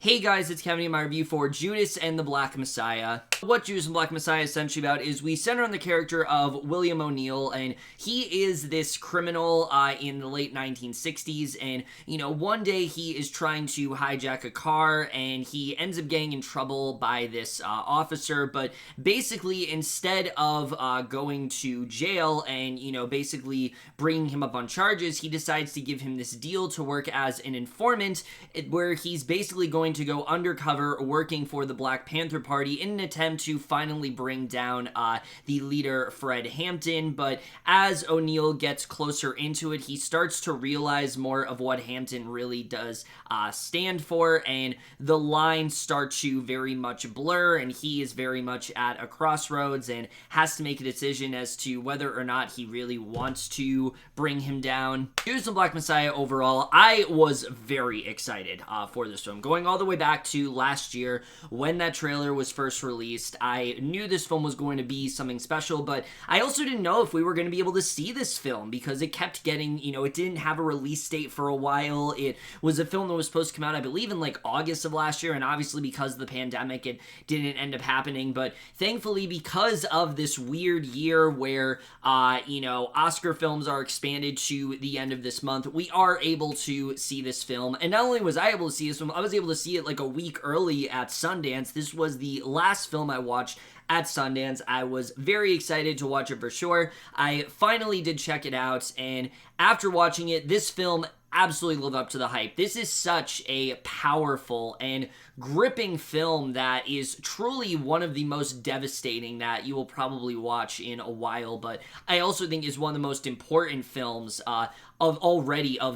Hey guys, it's Kevin in my review for Judas and the Black Messiah. What Judas and Black Messiah is essentially about is we center on the character of William O'Neill, and he is this criminal in the late 1960s, and, one day he is trying to hijack a car, and he ends up getting in trouble by this officer, but basically, instead of going to jail and, basically bringing him up on charges, he decides to give him this deal to work as an informant, where he's basically going to go undercover working for the Black Panther Party in an attempt to finally bring down the leader Fred Hampton. But as O'Neill gets closer into it, he starts to realize more of what Hampton really does stand for, and the lines start to very much blur, and he is very much at a crossroads and has to make a decision as to whether or not he really wants to bring him down. Judas and Black Messiah overall, I was very excited for this film. Going all the way back to last year when that trailer was first released, I knew this film was going to be something special, but I also didn't know if we were going to be able to see this film because it kept getting, it didn't have a release date for a while. It was a film that was supposed to come out, I believe, in like August of last year, and obviously because of the pandemic, it didn't end up happening, but thankfully because of this weird year where, Oscar films are expanded to the end of this month, we are able to see this film, and not only was I able to see this film, I was able to see it like a week early at Sundance. This was the last film I watched at Sundance. I was very excited to watch it for sure. I finally did check it out, and after watching it, this film absolutely lived up to the hype. This is such a powerful and gripping film that is truly one of the most devastating that you will probably watch in a while, but I also think is one of the most important films of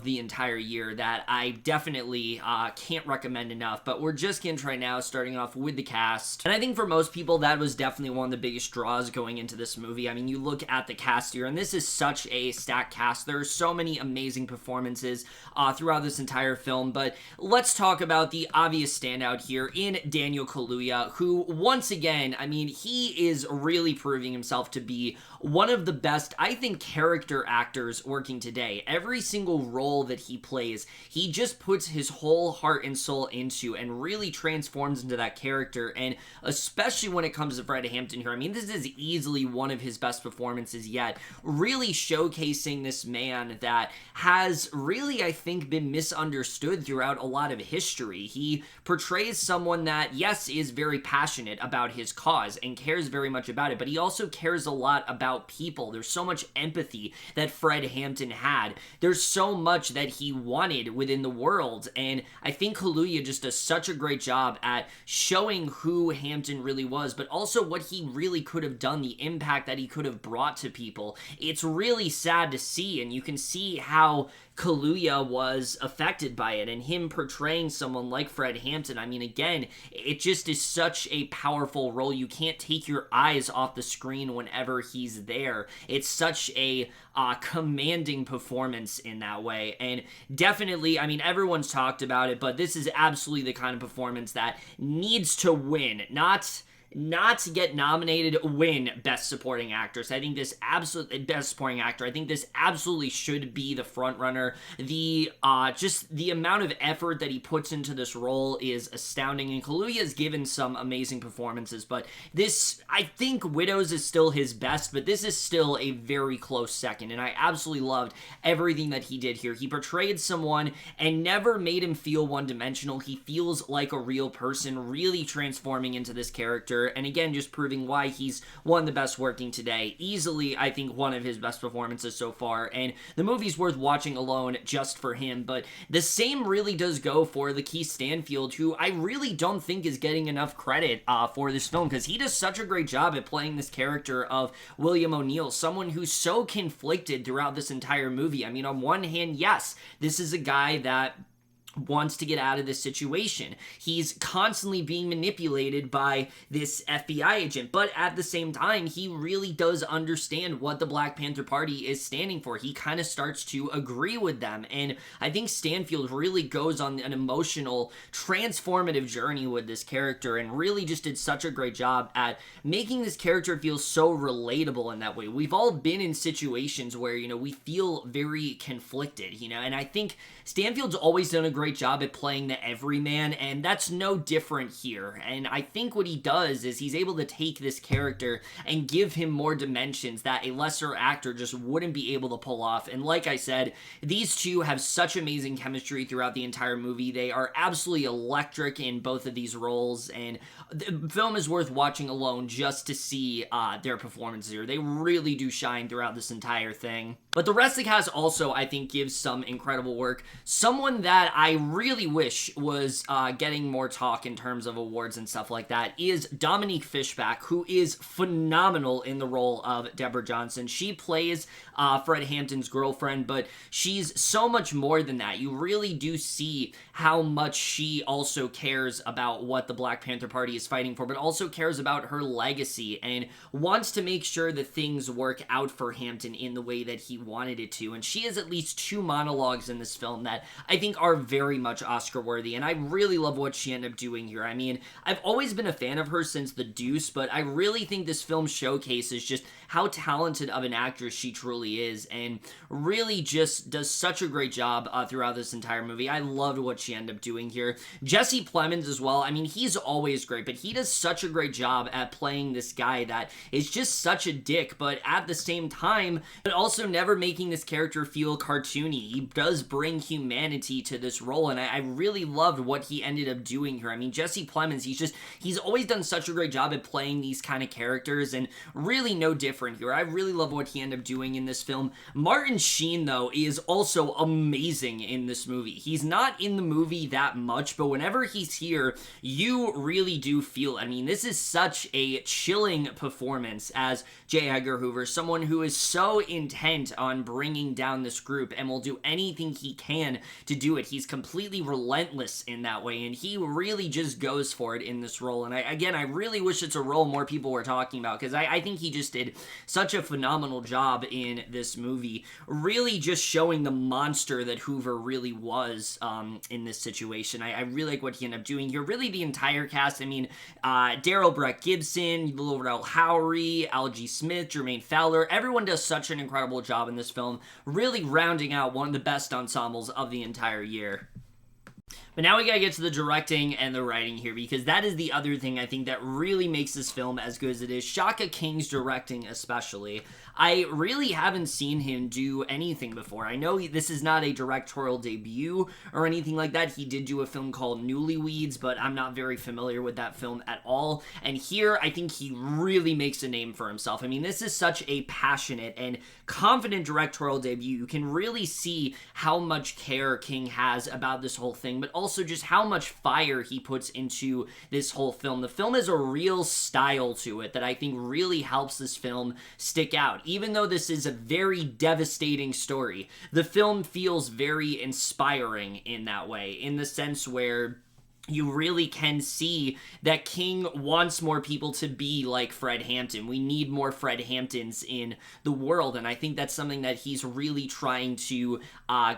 the entire year that I definitely can't recommend enough. But we're just getting to right now, starting off with the cast, and I think for most people that was definitely one of the biggest draws going into this movie. I mean, you look at the cast here, and this is such a stacked cast. There are so many amazing performances throughout this entire film, but let's talk about the obvious standout here in Daniel Kaluuya, who once again, I mean, he is really proving himself to be one of the best, I think, character actors working today. Every single role that he plays, he just puts his whole heart and soul into and really transforms into that character, and especially when it comes to Fred Hampton here, I mean, this is easily one of his best performances yet, really showcasing this man that has really, I think, been misunderstood throughout a lot of history. He portrays someone that, yes, is very passionate about his cause and cares very much about it, but he also cares a lot about people. There's so much empathy that Fred Hampton had. There's so much that he wanted within the world, and I think Kaluuya just does such a great job at showing who Hampton really was, but also what he really could have done, the impact that he could have brought to people. It's really sad to see, and you can see how Kaluuya was affected by it, and him portraying someone like Fred Hampton, I mean, again, it just is such a powerful role. You can't take your eyes off the screen whenever he's there. It's such a commanding performance in that way, and definitely, I mean, everyone's talked about it, but this is absolutely the kind of performance that needs to win, not to get nominated, win Best Supporting Actress. I think this Best Supporting Actor, I think this absolutely should be the front runner. Just the amount of effort that he puts into this role is astounding, and Kaluuya's given some amazing performances, but this, I think Widows is still his best, but this is still a very close second, and I absolutely loved everything that he did here. He portrayed someone and never made him feel one-dimensional. He feels like a real person, really transforming into this character, and again, just proving why he's one of the best working today. Easily, I think, one of his best performances so far, and the movie's worth watching alone just for him, but the same really does go for Lakeith Stanfield, who I really don't think is getting enough credit for this film, because he does such a great job at playing this character of William O'Neill, someone who's so conflicted throughout this entire movie. I mean, on one hand, yes, this is a guy that wants to get out of this situation. He's constantly being manipulated by this FBI agent, but at the same time, he really does understand what the Black Panther Party is standing for. He kind of starts to agree with them, and I think Stanfield really goes on an emotional, transformative journey with this character, and really just did such a great job at making this character feel so relatable in that way. We've all been in situations where, we feel very conflicted, and I think Stanfield's always done a great great job at playing the everyman, and that's no different here. And I think what he does is he's able to take this character and give him more dimensions that a lesser actor just wouldn't be able to pull off. And like I said, these two have such amazing chemistry throughout the entire movie. They are absolutely electric in both of these roles, and the film is worth watching alone just to see their performances here. They really do shine throughout this entire thing. But the rest of the cast also, I think, gives some incredible work. Someone that I really wish was getting more talk in terms of awards and stuff like that is Dominique Fishback, who is phenomenal in the role of Deborah Johnson. She plays Fred Hampton's girlfriend, but she's so much more than that. You really do see how much she also cares about what the Black Panther Party is fighting for, but also cares about her legacy and wants to make sure that things work out for Hampton in the way that he wanted it to. And she has at least 2 monologues in this film that I think are very much Oscar worthy, and I really love what she ended up doing here. I mean, I've always been a fan of her since The Deuce, but I really think this film showcases just how talented of an actress she truly is, and really just does such a great job throughout this entire movie. I loved what she ended up doing here. Jesse Plemons as well. I mean, he's always great, but he does such a great job at playing this guy that is just such a dick, but at the same time, but also never making this character feel cartoony. He does bring humanity to this role, and I really loved what he ended up doing here. I mean, Jesse Plemons, he's always done such a great job at playing these kind of characters, and really no different here. I really love what he ended up doing in this film. Martin Sheen, though, is also amazing in this movie. He's not in the movie that much, but whenever he's here, you really do feel it. I mean, this is such a chilling performance as J. Edgar Hoover, someone who is so intent on bringing down this group and will do anything he can to do it. He's completely relentless in that way, and he really just goes for it in this role. And I really wish it's a role more people were talking about, because I think he just did such a phenomenal job in this movie, really just showing the monster that Hoover really was in this situation. I really like what he ended up doing here. Really, the entire cast, I mean, Darrell, Britt-Gibson, Laurel Howery, Algee Smith, Jermaine Fowler, everyone does such an incredible job in this film, really rounding out one of the best ensembles of the entire year. But now we gotta get to the directing and the writing here, because that is the other thing I think that really makes this film as good as it is. Shaka King's directing especially. I really haven't seen him do anything before. I know this is not a directorial debut or anything like that. He did do a film called Newlyweds, but I'm not very familiar with that film at all. And here, I think he really makes a name for himself. I mean, this is such a passionate and confident directorial debut. You can really see how much care King has about this whole thing, but also just how much fire he puts into this whole film. The film has a real style to it that I think really helps this film stick out. Even though this is a very devastating story, the film feels very inspiring in that way, in the sense where you really can see that King wants more people to be like Fred Hampton. We need more Fred Hamptons in the world, and I think that's something that he's really trying to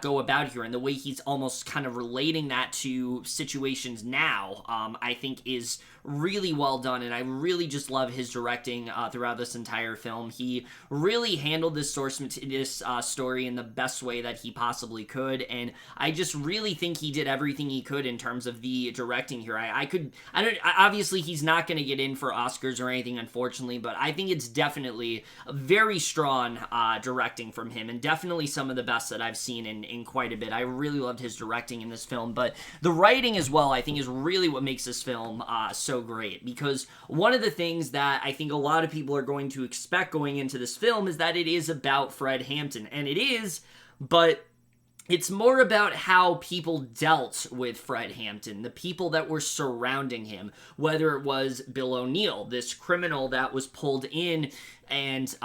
go about here, and the way he's almost kind of relating that to situations now, I think is really well done, and I really just love his directing throughout this entire film. He really handled this story in the best way that he possibly could, and I just really think he did everything he could in terms of the directing here. Obviously he's not going to get in for Oscars or anything, unfortunately, but I think it's definitely a very strong directing from him, and definitely some of the best that I've seen in quite a bit. I really loved his directing in this film, but the writing as well, I think, is really what makes this film so great, because one of the things that I think a lot of people are going to expect going into this film is that it is about Fred Hampton, and it is, but it's more about how people dealt with Fred Hampton, the people that were surrounding him, whether it was Bill O'Neill, this criminal that was pulled in and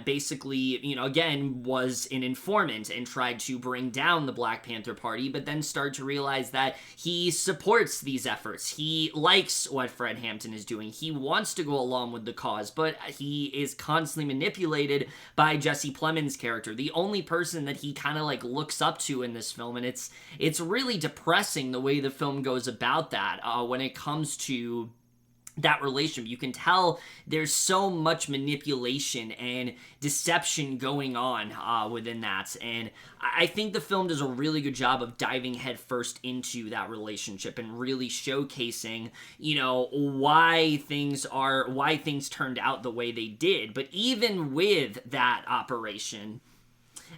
basically, again, was an informant and tried to bring down the Black Panther Party, but then started to realize that he supports these efforts. He likes what Fred Hampton is doing. He wants to go along with the cause, but he is constantly manipulated by Jesse Plemons' character, the only person that he kind of looks up to in this film, and it's really depressing the way the film goes about that when it comes to that relationship. You can tell there's so much manipulation and deception going on within that, and I think the film does a really good job of diving headfirst into that relationship and really showcasing, why things turned out the way they did. But even with that operation,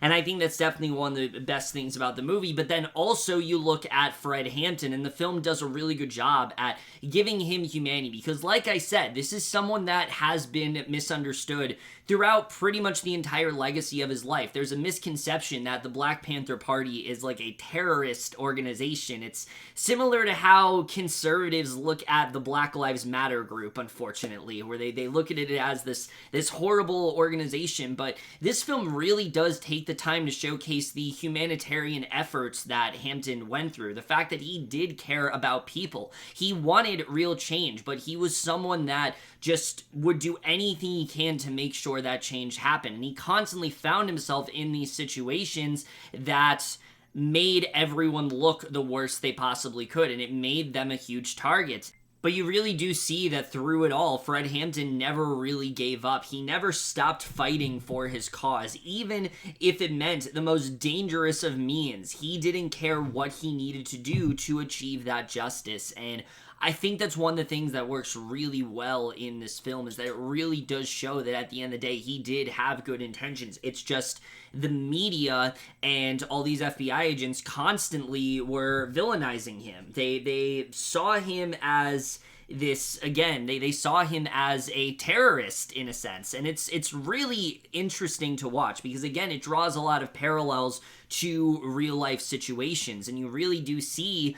and I think that's definitely one of the best things about the movie. But then also you look at Fred Hampton, and the film does a really good job at giving him humanity. Because like I said, this is someone that has been misunderstood throughout pretty much the entire legacy of his life. There's a misconception that the Black Panther Party is like a terrorist organization. It's similar to how conservatives look at the Black Lives Matter group, unfortunately, where they look at it as this horrible organization. But this film really does take the time to showcase the humanitarian efforts that Hampton went through. The fact that he did care about people. He wanted real change, but he was someone that just would do anything he can to make sure that change happened. And he constantly found himself in these situations that made everyone look the worst they possibly could, and it made them a huge target. But you really do see that through it all, Fred Hampton never really gave up. He never stopped fighting for his cause, even if it meant the most dangerous of means. He didn't care what he needed to do to achieve that justice. And I think that's one of the things that works really well in this film, is that it really does show that at the end of the day, he did have good intentions. It's just the media and all these FBI agents constantly were villainizing him. They saw him as this, again, they saw him as a terrorist in a sense. And it's really interesting to watch because, again, it draws a lot of parallels to real life situations. And you really do see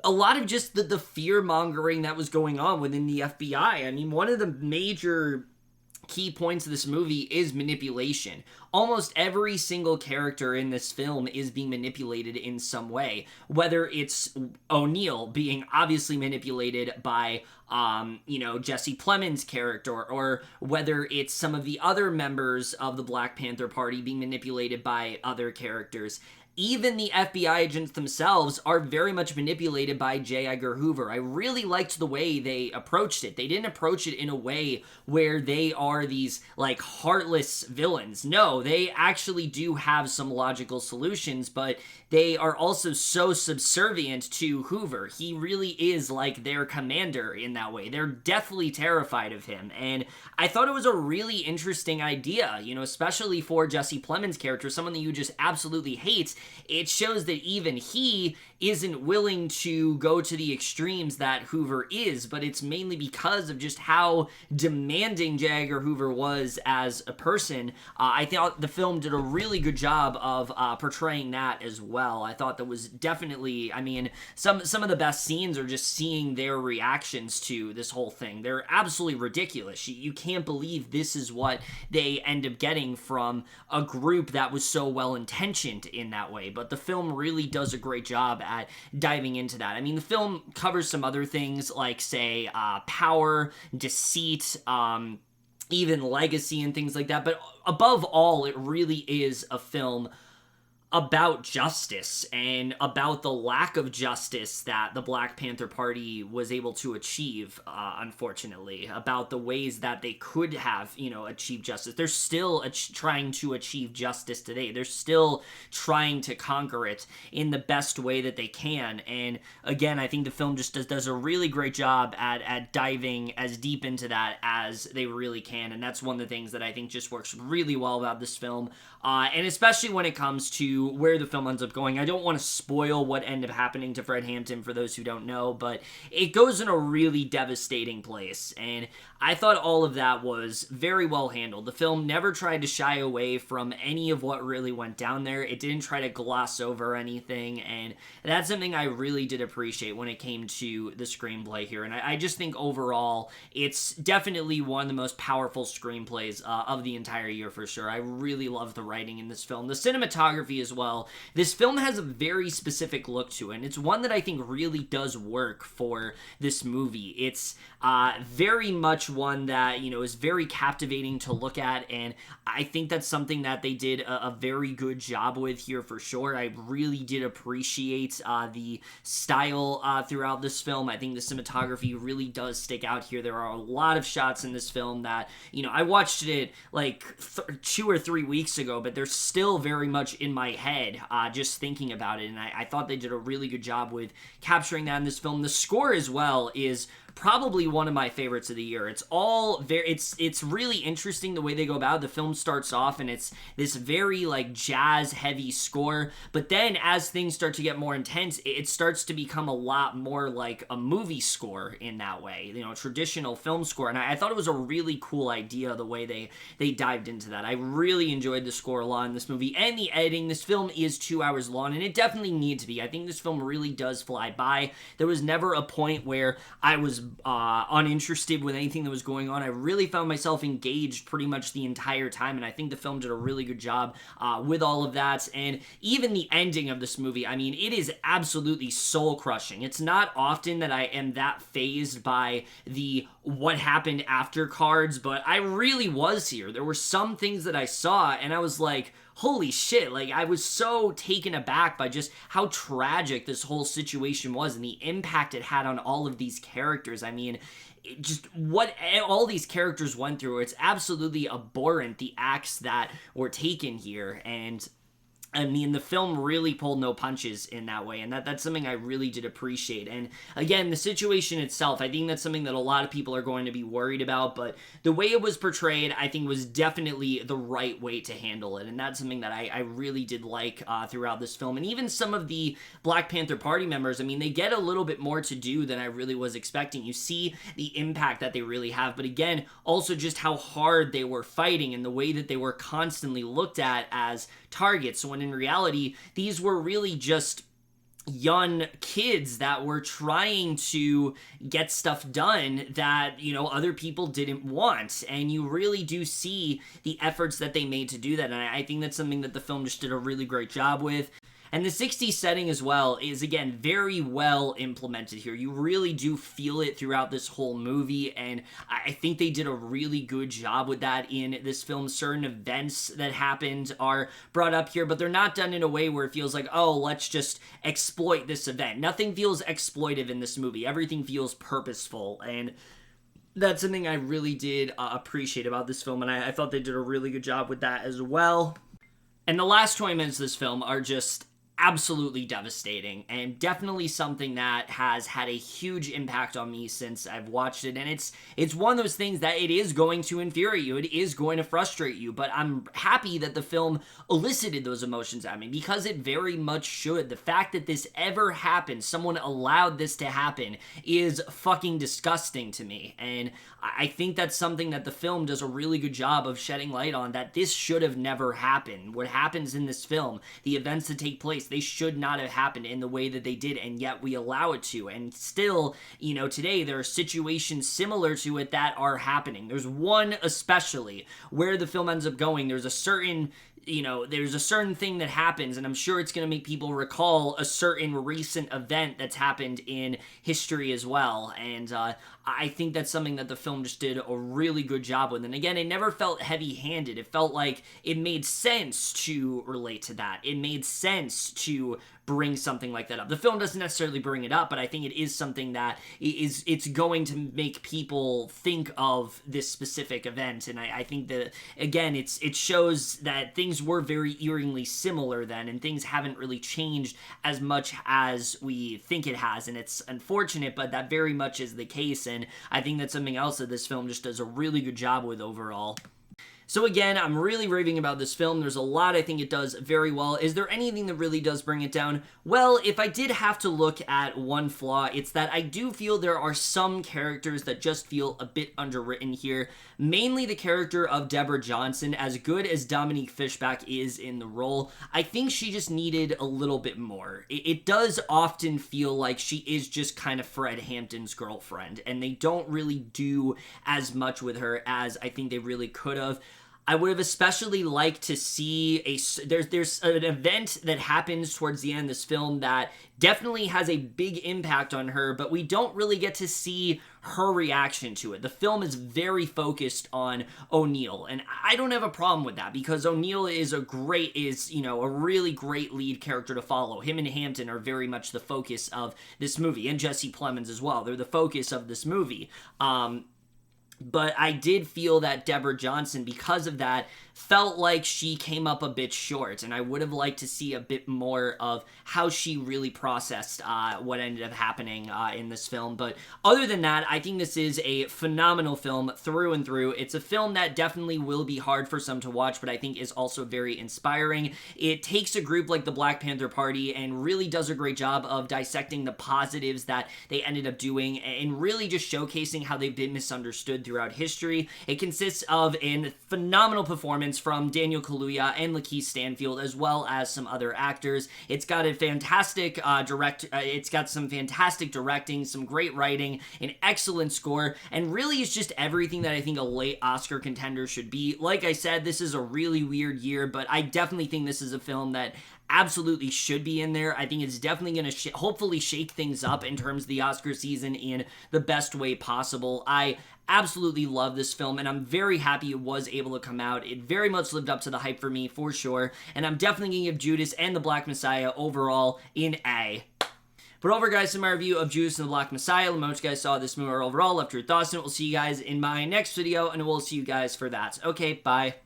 a lot of just the fear-mongering that was going on within the FBI. I mean, one of the major key points of this movie is manipulation. Almost every single character in this film is being manipulated in some way, whether it's O'Neill being obviously manipulated by Jesse Plemons' character, or whether it's some of the other members of the Black Panther Party being manipulated by other characters. Even the FBI agents themselves are very much manipulated by J. Edgar Hoover. I really liked the way they approached it. They didn't approach it in a way where they are these, like, heartless villains. No, they actually do have some logical solutions, but they are also so subservient to Hoover. He really is like their commander in that way. They're deathly terrified of him, and I thought it was a really interesting idea, especially for Jesse Plemons' character, someone that you just absolutely hate. It shows that even he isn't willing to go to the extremes that Hoover is, but it's mainly because of just how demanding J. Edgar Hoover was as a person. I thought the film did a really good job of portraying that as well. I thought that was definitely, some of the best scenes are just seeing their reactions to this whole thing. They're absolutely ridiculous. You can't believe this is what they end up getting from a group that was so well-intentioned in that way. But the film really does a great job at diving into that. The film covers some other things like, say, power, deceit, even legacy and things like that. But above all, it really is a film about justice and about the lack of justice that the Black Panther Party was able to achieve, unfortunately, about the ways that they could have, achieved justice. They're still trying to achieve justice today. They're still trying to conquer it in the best way that they can. And again, I think the film just does a really great job at diving as deep into that as they really can. And that's one of the things that I think just works really well about this film. And especially when it comes to where the film ends up going. I don't want to spoil what ended up happening to Fred Hampton for those who don't know, but it goes in a really devastating place, and I thought all of that was very well handled. The film never tried to shy away from any of what really went down there. It didn't try to gloss over anything, and that's something I really did appreciate when it came to the screenplay here. And I just think overall, it's definitely one of the most powerful screenplays of the entire year for sure. I really love the writing in this film. The cinematography as well, this film has a very specific look to it, and it's one that I think really does work for this movie. It's very much one that, you know, is very captivating to look at, and I think that's something that they did a very good job with here for sure. I really did appreciate the style throughout this film. I think the cinematography really does stick out here. There are a lot of shots in this film that, you know, I watched it like 2 or 3 weeks ago, but they're still very much in my head just thinking about it, and I thought they did a really good job with capturing that in this film. The score as well is probably one of my favorites of the year. It's all very, it's really interesting the way they go about it. The film starts off and it's this very like jazz heavy score, but then as things start to get more intense, it starts to become a lot more like a movie score in that way, you know, traditional film score. And I thought it was a really cool idea the way they dived into that. I really enjoyed the score a lot in this movie and the editing. This film is 2 hours long, and it definitely needs to be. I think this film really does fly by. There was never a point where I was uninterested with anything that was going on. I really found myself engaged pretty much the entire time, and I think the film did a really good job with all of that. And even the ending of this movie, I mean, it is absolutely soul-crushing. It's not often that I am that fazed by the what happened after cards, but I really was here. There were some things that I saw, and I was like, holy shit, like, I was so taken aback by just how tragic this whole situation was and the impact it had on all of these characters. I mean, just what all these characters went through, it's absolutely abhorrent, the acts that were taken here, and I mean, the film really pulled no punches in that way, and that's something I really did appreciate. And again, the situation itself, I think that's something that a lot of people are going to be worried about, but the way it was portrayed, I think, was definitely the right way to handle it, and that's something that I really did like throughout this film. And even some of the Black Panther Party members, I mean, they get a little bit more to do than I really was expecting. You see the impact that they really have, but again, also just how hard they were fighting and the way that they were constantly looked at as targets, when in reality, these were really just young kids that were trying to get stuff done that, you know, other people didn't want. And you really do see the efforts that they made to do that. And I think that's something that the film just did a really great job with. And the 60s setting as well is, again, very well implemented here. You really do feel it throughout this whole movie, and I think they did a really good job with that in this film. Certain events that happened are brought up here, but they're not done in a way where it feels like, oh, let's just exploit this event. Nothing feels exploitive in this movie. Everything feels purposeful, and that's something I really did appreciate about this film, and I thought they did a really good job with that as well. And the last 20 minutes of this film are just absolutely devastating, and definitely something that has had a huge impact on me since I've watched it. And it's one of those things that it is going to infuriate you, it is going to frustrate you, but I'm happy that the film elicited those emotions at me, because it very much should. The fact that this ever happened, someone allowed this to happen, is fucking disgusting to me, and I think that's something that the film does a really good job of shedding light on, that this should have never happened. What happens in this film, the events that take place, they should not have happened in the way that they did, and yet we allow it to. And still, you know, today there are situations similar to it that are happening. There's one especially where the film ends up going. There's a certain thing that happens, and I'm sure it's going to make people recall a certain recent event that's happened in history as well. And I think that's something that the film just did a really good job with. And again, it never felt heavy-handed. It felt like it made sense to relate to that. It made sense to bring something like that up. The film doesn't necessarily bring it up, but I think it is something that it's going to make people think of this specific event. And I think that, again, it shows that things were very eerily similar then, and things haven't really changed as much as we think it has. And it's unfortunate, but that very much is the case. And I think that's something else that this film just does a really good job with overall. So again, I'm really raving about this film. There's a lot I think it does very well. Is there anything that really does bring it down? Well, if I did have to look at one flaw, it's that I do feel there are some characters that just feel a bit underwritten here. Mainly the character of Deborah Johnson. As good as Dominique Fishback is in the role, I think she just needed a little bit more. It does often feel like she is just kind of Fred Hampton's girlfriend, and they don't really do as much with her as I think they really could have. I would have especially liked to see there's an event that happens towards the end of this film that definitely has a big impact on her, but we don't really get to see her reaction to it. The film is very focused on O'Neill, and I don't have a problem with that because O'Neill is a really great lead character to follow. Him and Hampton are very much the focus of this movie, and Jesse Plemons as well. They're the focus of this movie. But I did feel that Deborah Johnson, because of that, felt like she came up a bit short, and I would have liked to see a bit more of how she really processed what ended up happening in this film. But other than that, I think this is a phenomenal film through and through. It's a film that definitely will be hard for some to watch, but I think is also very inspiring. It takes a group like the Black Panther Party and really does a great job of dissecting the positives that they ended up doing and really just showcasing how they've been misunderstood throughout history. It consists of a phenomenal performance from Daniel Kaluuya and Lakeith Stanfield, as well as some other actors. It's got a fantastic it's got some fantastic directing, some great writing, an excellent score, and really it's just everything that I think a late Oscar contender should be. Like I said, this is a really weird year, but I definitely think this is a film that absolutely should be in there. I think it's definitely going to hopefully shake things up in terms of the Oscar season in the best way possible. I absolutely love this film, and I'm very happy it was able to come out. It very much lived up to the hype for me, for sure, and I'm definitely going to give Judas and the Black Messiah overall an A. But over, guys, to my review of Judas and the Black Messiah. Let me know what you guys saw of this movie overall, left your thoughts, and we'll see you guys in my next video, and we'll see you guys for that. Okay, bye.